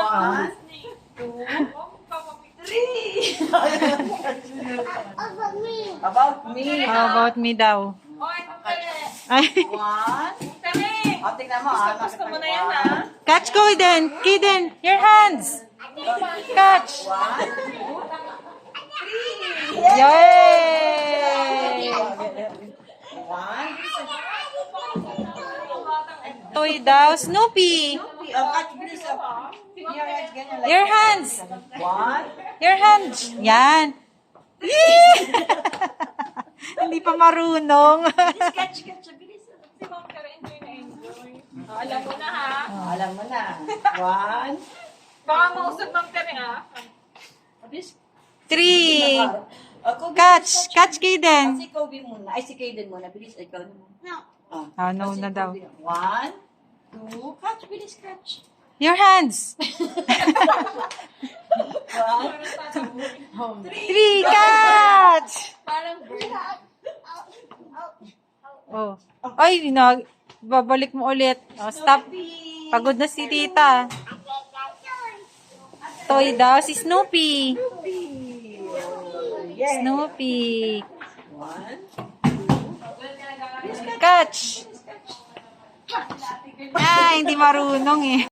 1, 2, 3. About me. How about me daw? Ay. 1. O, tingnan mo. Gusto mo na yan, ha? Catch ko, Eden. Kiden, your hands. Catch. 1, 2, 3. Yay! 1. Toy daw. Snoopy. Oh, catch, bilis. Your hands, ganyan. Like Your hands. 1. Your hands. Yan. Yee! Hindi pa marunong. Catch, bilis. Si Ma'am Tere, enjoy na enjoy. Alam mo na, ha? Alam mo na. 1. Baka mausap Ma'am Tere, ha? Bilis. 3. Oh, Kobe, Catch. Catch, Kiden. Si Kobe muna. Ay, si Kaden muna. Bilis, ikaw na. No. Oh, no na daw. 1, 2, catch, bilis, catch. Your hands. 1, 3. Catch. Parang bird. Oh. Ay, babalik mo ulit. Oh, stop. Pagod na si tita. Toy daw si Snoopy. Yeah. Snoopy. 1. Catch. Ah, hindi marunong eh.